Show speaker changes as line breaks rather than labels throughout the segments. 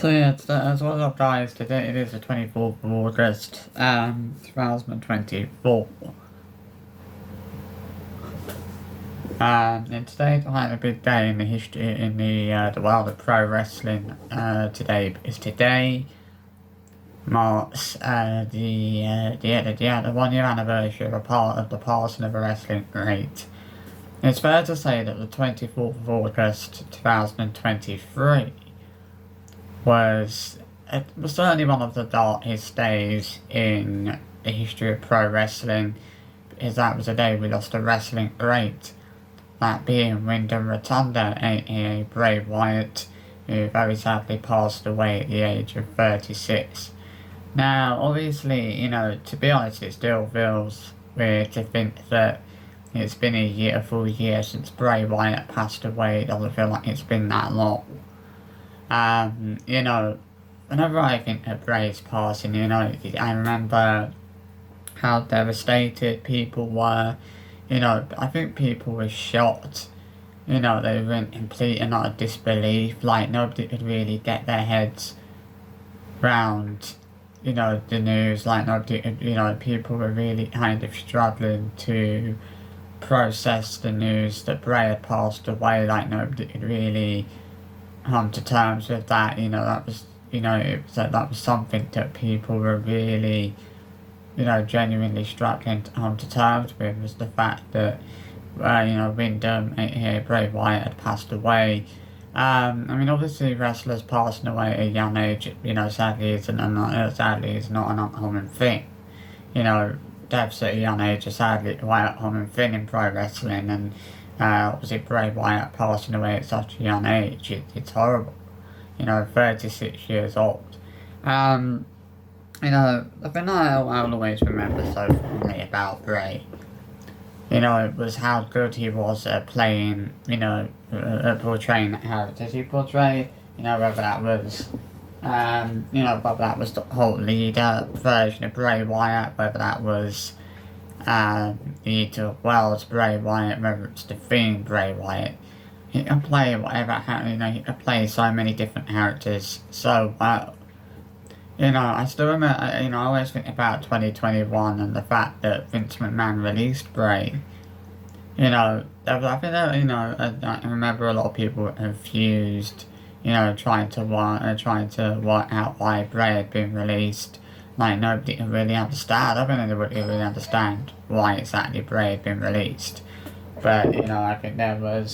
So yeah, what's up guys, today it is the 24th of August, 2024. And today's quite a big day in the history, in the world of pro wrestling, today marks, the 1 year anniversary of the passing of a wrestling great. It's fair to say that the 24th of August 2023 was it was certainly one of the darkest days in the history of pro wrestling, because that was the day we lost a wrestling great, that being Wyndham Rotunda, aka Bray Wyatt, who very sadly passed away at the age of 36. Now, obviously, to be honest, it still feels weird to think that it's been a full year since Bray Wyatt passed away. It doesn't feel like it's been that long. Whenever I think of Bray's passing, I remember how devastated people were. I think people were shocked. They were in complete and utter disbelief. Like, nobody could really get their heads round, the news. Like, nobody could, people were really kind of struggling to process the news that Bray had passed away. Like, nobody could really come to terms with that. That was something that people were really, genuinely struggling to come to terms with, was the fact that, Wyndham, aka Bray Wyatt, had passed away. Obviously wrestlers passing away at a young age, sadly is not an uncommon thing. Deaths at a young age are sadly quite a common thing in pro wrestling, and obviously Bray Wyatt passing away at such a young age, it's horrible. 36 years old. The thing I'll always remember so fondly about Bray, it was how good he was at playing, at portraying the characters he portrayed, whether that was, whether that was the whole leader version of Bray Wyatt, whether that was, the Wells Bray Wyatt, whether it's the Fiend Bray Wyatt. He can play whatever, he can play so many different characters so well. I still remember, I always think about 2021 and the fact that Vince McMahon released Bray. I think that, I remember a lot of people were confused, trying to work out why Bray had been released. Like, nobody can really understand. I don't think anybody can really understand why exactly Bray had been released. But, I think there were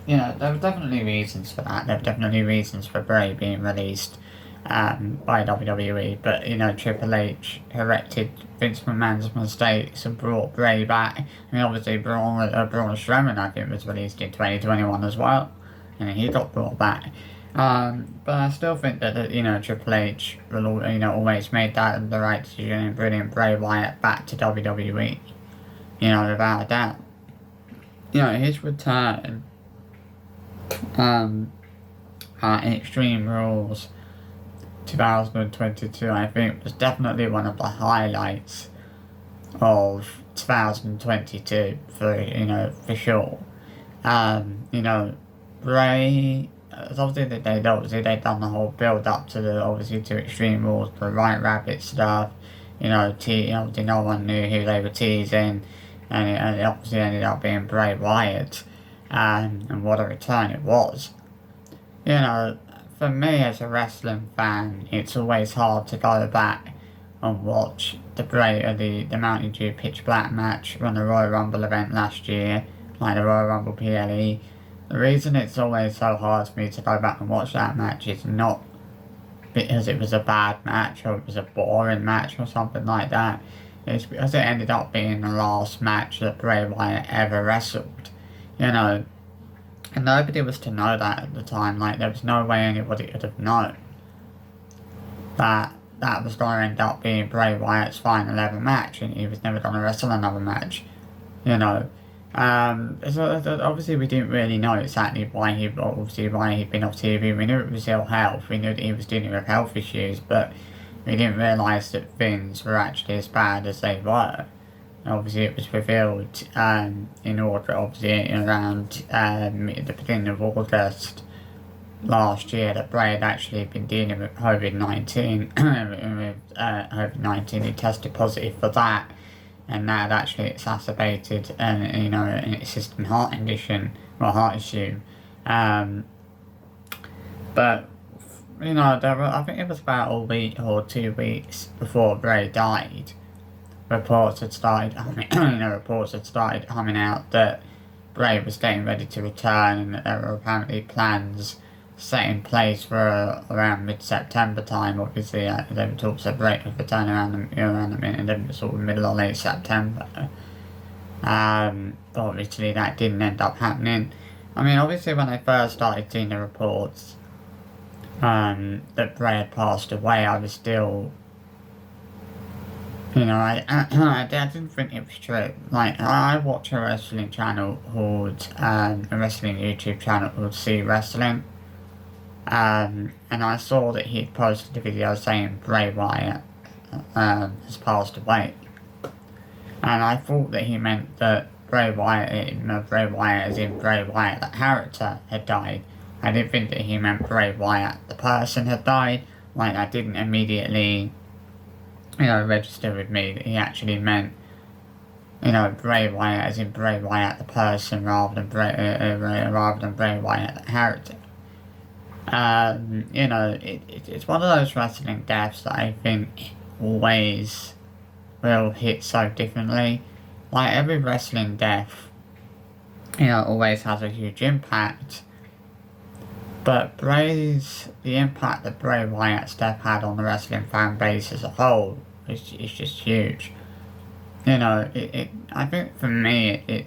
definitely reasons for that. There were definitely reasons for Bray being released by WWE. But, Triple H corrected Vince McMahon's mistakes and brought Bray back. Obviously, Braun Strowman, I think, was released in 2021 as well. And he got brought back. But I still think that, Triple H will, always made that the right decision in bringing Bray Wyatt back to WWE. Without a doubt. His return at Extreme Rules 2022, I think, was definitely one of the highlights of 2022 for sure. Bray, obviously they'd done the whole build up to to Extreme Rules, the White Rabbit stuff. Obviously no one knew who they were teasing, and it obviously ended up being Bray Wyatt, and what a return it was. For me as a wrestling fan, it's always hard to go back and watch the Mountain Dew Pitch Black match from the Royal Rumble event last year, like the Royal Rumble PLE. The reason it's always so hard for me to go back and watch that match is not because it was a bad match or it was a boring match or something like that. It's because it ended up being the last match that Bray Wyatt ever wrestled. And nobody was to know that at the time. Like, there was no way anybody could have known that that was going to end up being Bray Wyatt's final ever match, and he was never going to wrestle another match. So obviously we didn't really know exactly why he'd been off TV. We knew it was ill health. We knew that he was dealing with health issues, but we didn't realise that things were actually as bad as they were. Obviously, it was revealed in order, obviously, around the beginning of August last year that Bray had actually been dealing with COVID-19. COVID-19, he tested positive for that, and that had actually exacerbated an existing heart condition or heart issue. Um, but I think it was about a week or 2 weeks before Bray died. Reports had started, coming out that Bray was getting ready to return, and that there were apparently plans set in place for around mid-September time. Obviously, there were talks of Bray would return around the sort of middle or late September. But obviously, that didn't end up happening. I mean, obviously, when I first started seeing the reports that Bray had passed away, I was still, I didn't think it was true. Like, I watch a wrestling channel called, a wrestling YouTube channel called See Wrestling. And I saw that he'd posted a video saying Bray Wyatt has passed away. And I thought that he meant that Bray Wyatt as in Bray Wyatt, the character, had died. I didn't think that he meant Bray Wyatt, the person, had died. Like, that didn't immediately, register with me that he actually meant, Bray Wyatt as in Bray Wyatt, the person, rather than Bray Wyatt, the character. It's one of those wrestling deaths that I think always will hit so differently. Like, every wrestling death, always has a huge impact. But the impact that Bray Wyatt's death had on the wrestling fan base as a whole is just huge. I think for me, it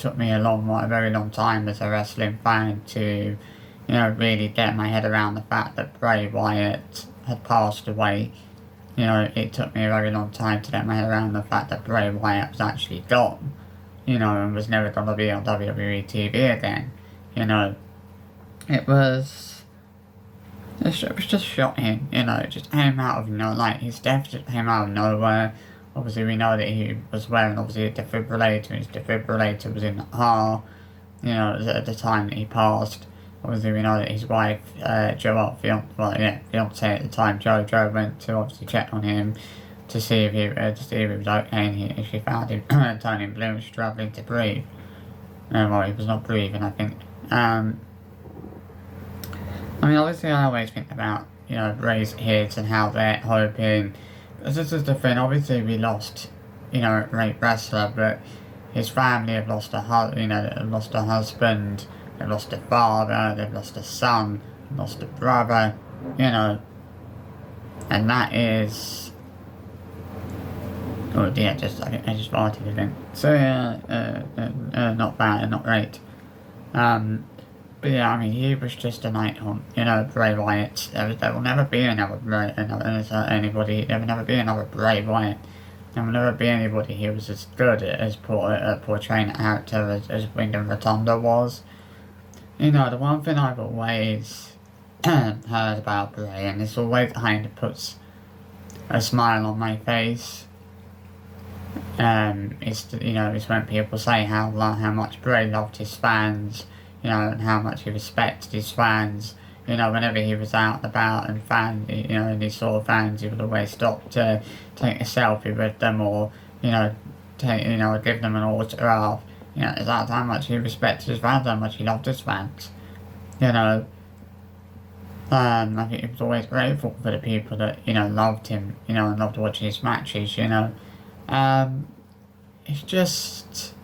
took me a very long time as a wrestling fan to, really get my head around the fact that Bray Wyatt had passed away. It took me a very long time to get my head around the fact that Bray Wyatt was actually gone, and was never going to be on WWE TV again. It was just shocking, it just came out of his death just came out of nowhere. Obviously, we know that he was wearing, obviously, a defibrillator, and his defibrillator was in the car, at the time that he passed. Obviously, we know that his wife, fiance at the time, Jo went to obviously check on him to see if he was okay, and she found him turning blue and struggling to breathe. He was not breathing, I think. Obviously, I always think about, Bray's kids and how they're hoping. This is the thing, obviously, we lost, a great wrestler, but his family have lost lost a husband, they've lost a father, they've lost a son, lost a brother, and that is. Oh, yeah, I just farted again. So, not bad, not great. But yeah, he was just an icon, Bray Wyatt. There will never be another Bray, anybody, there will never be another Bray Wyatt. There will never be anybody who was as good at portraying a character as Wyndham Rotunda was. The one thing I've always heard about Bray, and this always kind of puts a smile on my face, is when people say how much Bray loved his fans, and how much he respected his fans. Whenever he was out and about and and he saw fans, he would always stop to take a selfie with them or, give them an autograph. That's how much he respected his fans, how much he loved his fans. I think he was always grateful for the people that, loved him, and loved watching his matches, It's just.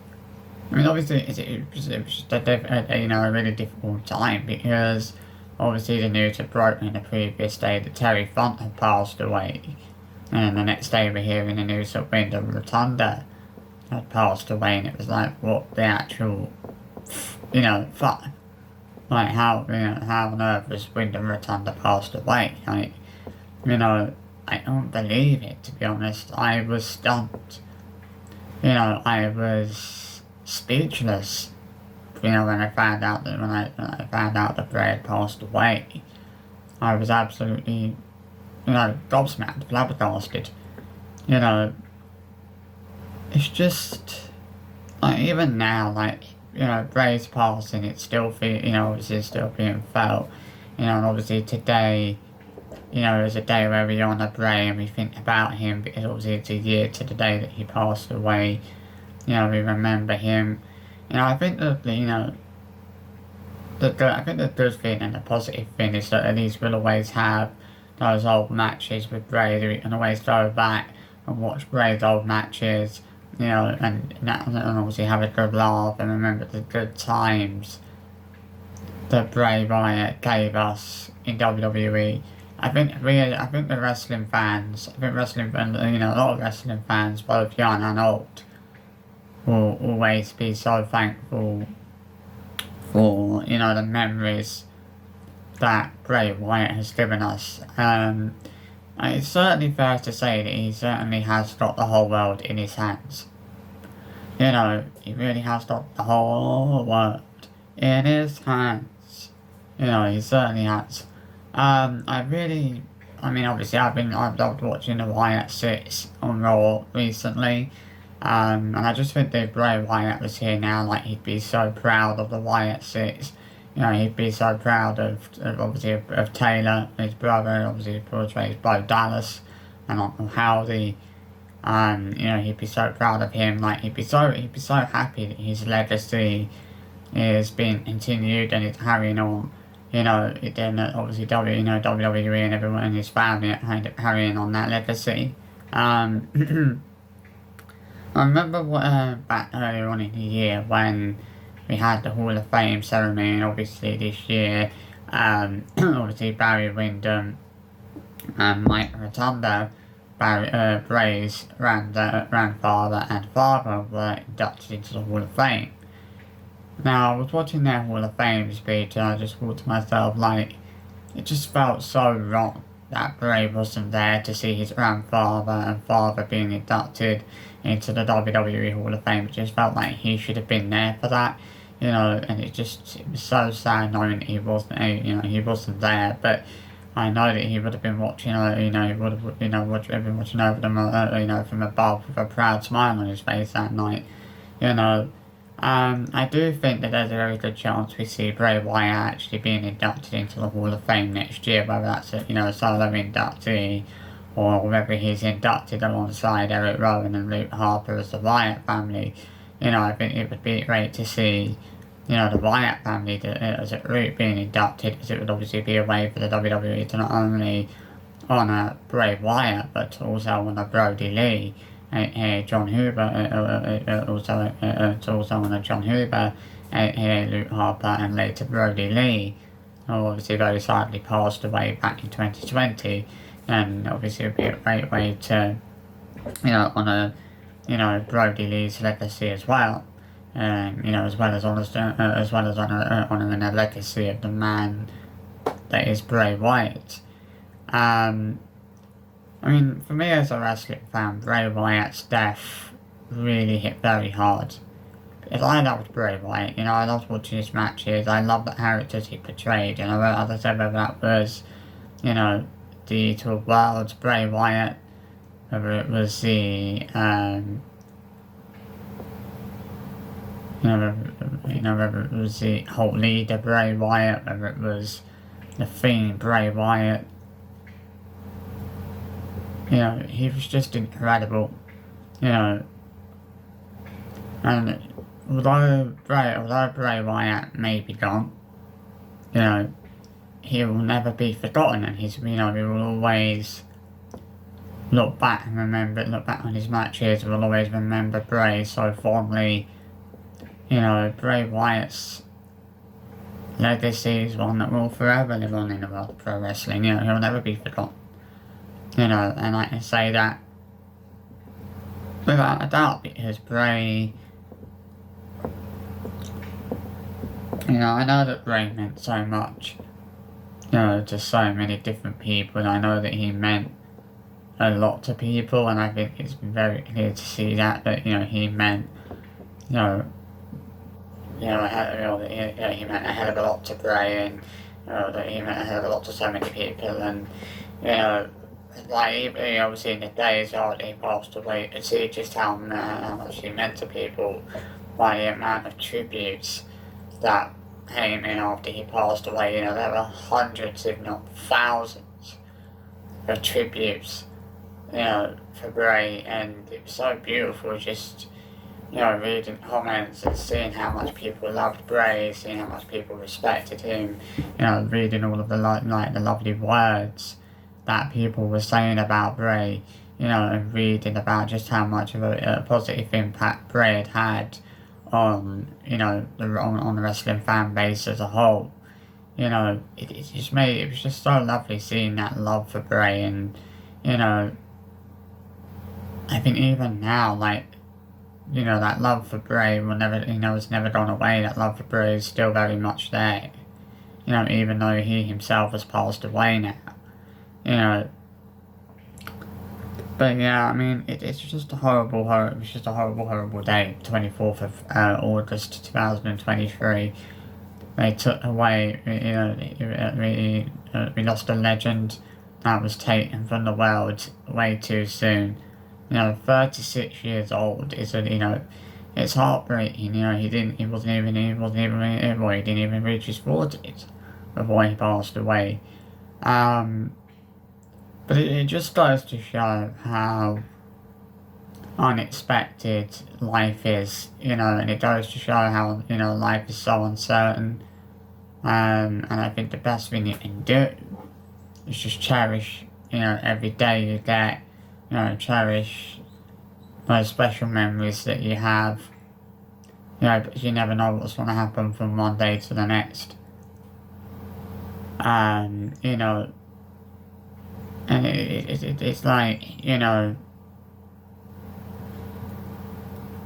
Obviously, it was just a really difficult time because obviously the news had broken the previous day that Terry Font had passed away, and the next day we're hearing the news that Wyndham Rotunda had passed away, and it was like, what the actual, fuck, like how on earth has Wyndham Rotunda passed away? I don't believe it, to be honest. I was stumped. I was speechless, when I found out that Bray had passed away. I was absolutely, gobsmacked, flabbergasted. It's just, even now, Bray's passing, it's still obviously still being felt. You know, and obviously today, you know, is a day where we honour Bray and we think about him because obviously it's a year to the day that he passed away. You know, we remember him. You know, I think that, you know, I think the good thing and the positive thing is that at least we'll always have those old matches with Bray that we can always go back and watch Bray's old matches, you know, and obviously have a good laugh and remember the good times that Bray Wyatt gave us in WWE. I think the wrestling fans, you know, a lot of wrestling fans, both young and old, will always be so thankful for, you know, the memories that Bray Wyatt has given us. It's certainly fair to say that he certainly has got the whole world in his hands. You know, he really has got the whole world in his hands. You know, he certainly has. Obviously I've loved watching the Wyatt Six on Raw recently. And I just think that if Bray Wyatt was here now, like, he'd be so proud of the Wyatt Six. You know, he'd be so proud of Taylor, his brother, obviously portrays Bo Dallas and Uncle Howdy. You know, he'd be so proud of him. Like, he'd be so happy that his legacy is being continued and it's carrying on. You know, then obviously WWE and everyone in his family are carrying on that legacy. I remember back earlier on in the year when we had the Hall of Fame ceremony, and obviously this year, obviously Barry Windham and Mike Rotundo, Bray's grandfather and father, were inducted into the Hall of Fame. Now, I was watching their Hall of Fame speech and I just thought to myself, like, it just felt so wrong that Bray wasn't there to see his grandfather and father being inducted into the WWE Hall of Fame. It just felt like he should have been there for that, you know, and it was so sad knowing that he wasn't there, but I know that he would have been watching, you know, he would have, you know, been watching over them, you know, from above with a proud smile on his face that night, you know. I do think that there's a very good chance we see Bray Wyatt actually being inducted into the Hall of Fame next year, whether that's a solo inductee or whether he's inducted alongside Eric Rowan and Luke Harper as the Wyatt family. You know, I think it would be great to see, you know, the Wyatt family as a group being inducted, because it would obviously be a way for the WWE to not only honour Bray Wyatt but to also honour Brody Lee. John Huber, also on John Huber, Luke Harper, and later Brody Lee, who obviously very sadly passed away back in 2020, and obviously it would be a great way to, you know, honour, you know, Brody Lee's legacy as well, you know, as well as honouring the legacy of the man that is Bray Wyatt. I mean, for me as a wrestling fan, Bray Wyatt's death really hit very hard. Because I loved Bray Wyatt, you know, I loved watching his matches, I loved the characters he portrayed, you know, as I said, whether that was, you know, the to world's Bray Wyatt, whether it was the, whether it was the whole leader Bray Wyatt, whether it was the Fiend Bray Wyatt. You know, he was just incredible, you know, and although Bray Wyatt may be gone, you know, he will never be forgotten, and we will always look back on his matches, we'll always remember Bray so fondly. You know, Bray Wyatt's legacy is one that will forever live on in the world of pro wrestling, you know, he'll never be forgotten. You know, and I can say that without a doubt, because Bray, you know, I know that Bray meant so much, you know, to so many different people, and I know that he meant a lot to people, and I think it's very clear to see that, you know, he meant, he meant a hell of a lot to Bray, and, you know, that he meant a hell of a lot to so many people, and, you know, like, obviously in the days after he passed away, you could see just how much he meant to people by the amount of tributes that came in after he passed away. You know, there were hundreds, if not thousands, of tributes, you know, for Bray, and it was so beautiful just, you know, reading comments and seeing how much people loved Bray, seeing how much people respected him, you know, reading all of the the lovely words that people were saying about Bray, you know, and reading about just how much of a positive impact Bray had had on, you know, on the wrestling fan base as a whole. You know, it just made, it was just so lovely seeing that love for Bray, and, you know, I think even now, like, you know, that love for Bray will never, you know, it's never gone away. That love for Bray is still very much there. You know, even though he himself has passed away now. You know. But yeah, I mean, it's just a horrible, it was just a horrible day, 24th of August 2023. They took away, you know, we lost a legend that was taken from the world way too soon. You know, 36 years old is a, you know, it's heartbreaking. You know, he didn't even reach his 40s before he passed away. But it just goes to show how unexpected life is, you know, and it goes to show how, you know, life is so uncertain. And I think the best thing you can do is just cherish, you know, every day you get, you know, cherish those special memories that you have, you know, because you never know what's going to happen from one day to the next. You know, and it's like, you know,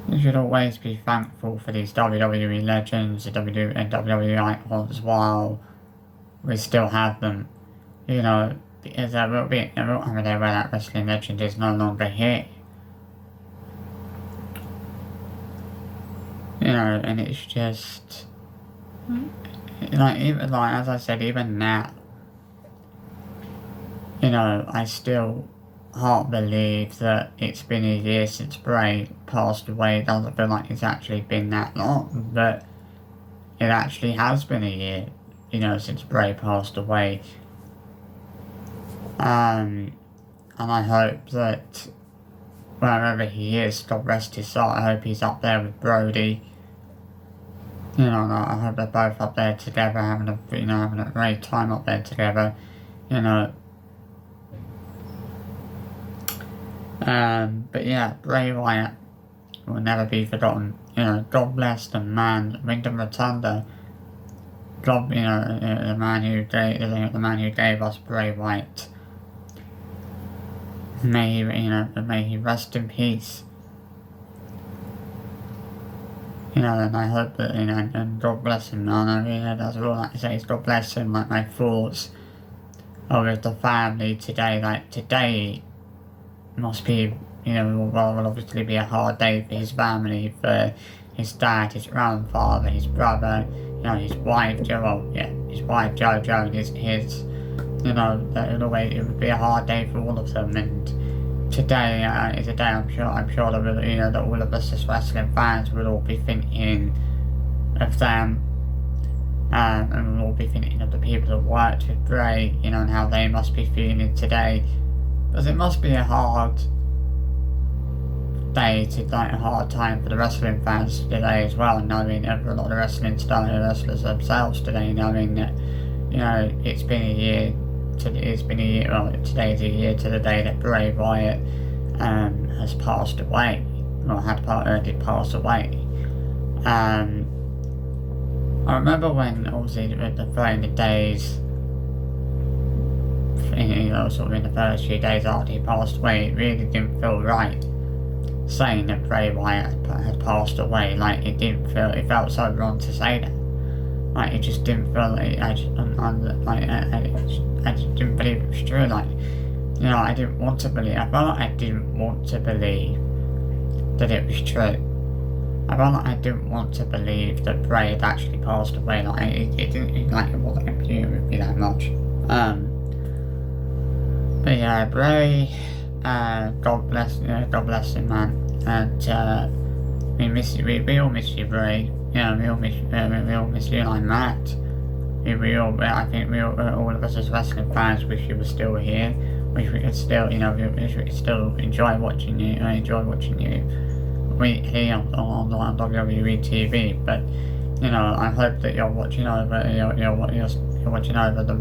you should always be thankful for these WWE legends, the WWE icons, while we still have them, you know, because there will come a day where that wrestling legend is no longer here. You know, and it's just, like, even, like, as I said, even now, you know, I still can't believe that it's been a year since Bray passed away. It doesn't feel like it's actually been that long, but it actually has been a year, you know, since Bray passed away. And I hope that wherever he is, God rest his soul, I hope he's up there with Brody. You know, I hope they're both up there together, having a great time up there together, you know. But yeah, Bray Wyatt will never be forgotten. You know, God bless the man, Wyndham Rotunda. God, you know, the man who gave us Bray Wyatt. May he rest in peace. You know, and I hope that, you know, and God bless him. That's all I can say is God bless him. Like, my thoughts are with the family today. Like, today must be, you know, will obviously be a hard day for his family, for his dad, his grandfather, his brother, you know, his wife, Jojo, and his, you know, it would be a hard day for all of them. And today is a day I'm sure that, you know, that all of us as wrestling fans will all be thinking of them, and we'll all be thinking of the people that worked with Bray, you know, and how they must be feeling today. Because it must be a hard day, a hard time for the wrestling fans today as well, knowing a lot of the wrestlers themselves today, knowing that, you know, it's been a year, today's a year to the day that Bray Wyatt has passed away, or did pass away. I remember when, obviously, in the days, you know, sort of in the first few days after he passed away, it really didn't feel right saying that Bray Wyatt had passed away. Like, it felt so wrong to say that. Like, it just didn't feel like, I just didn't believe it was true. Like, you know, I felt like I didn't want to believe that it was true. I felt like I didn't want to believe that Bray had actually passed away. Like, it wasn't imputed with me that much. But yeah, Bray, God bless him, man, and we miss you. We all miss you, Bray. we all miss you like Matt. I think all of us as wrestling fans wish you were still here. Wish we could still, wish we could still enjoy watching you. Here on WWE TV. But I hope that you're watching over, you're watching over the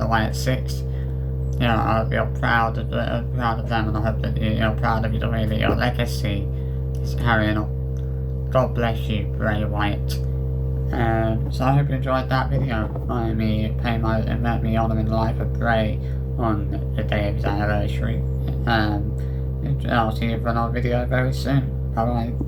Wyatt 6. I hope you're proud of them, and I hope that you're proud of the way that your legacy is carrying on. God bless you, Bray Wyatt. So I hope you enjoyed that video by me honouring the life of Bray on the day of his anniversary. I'll see you for another video very soon. Bye bye.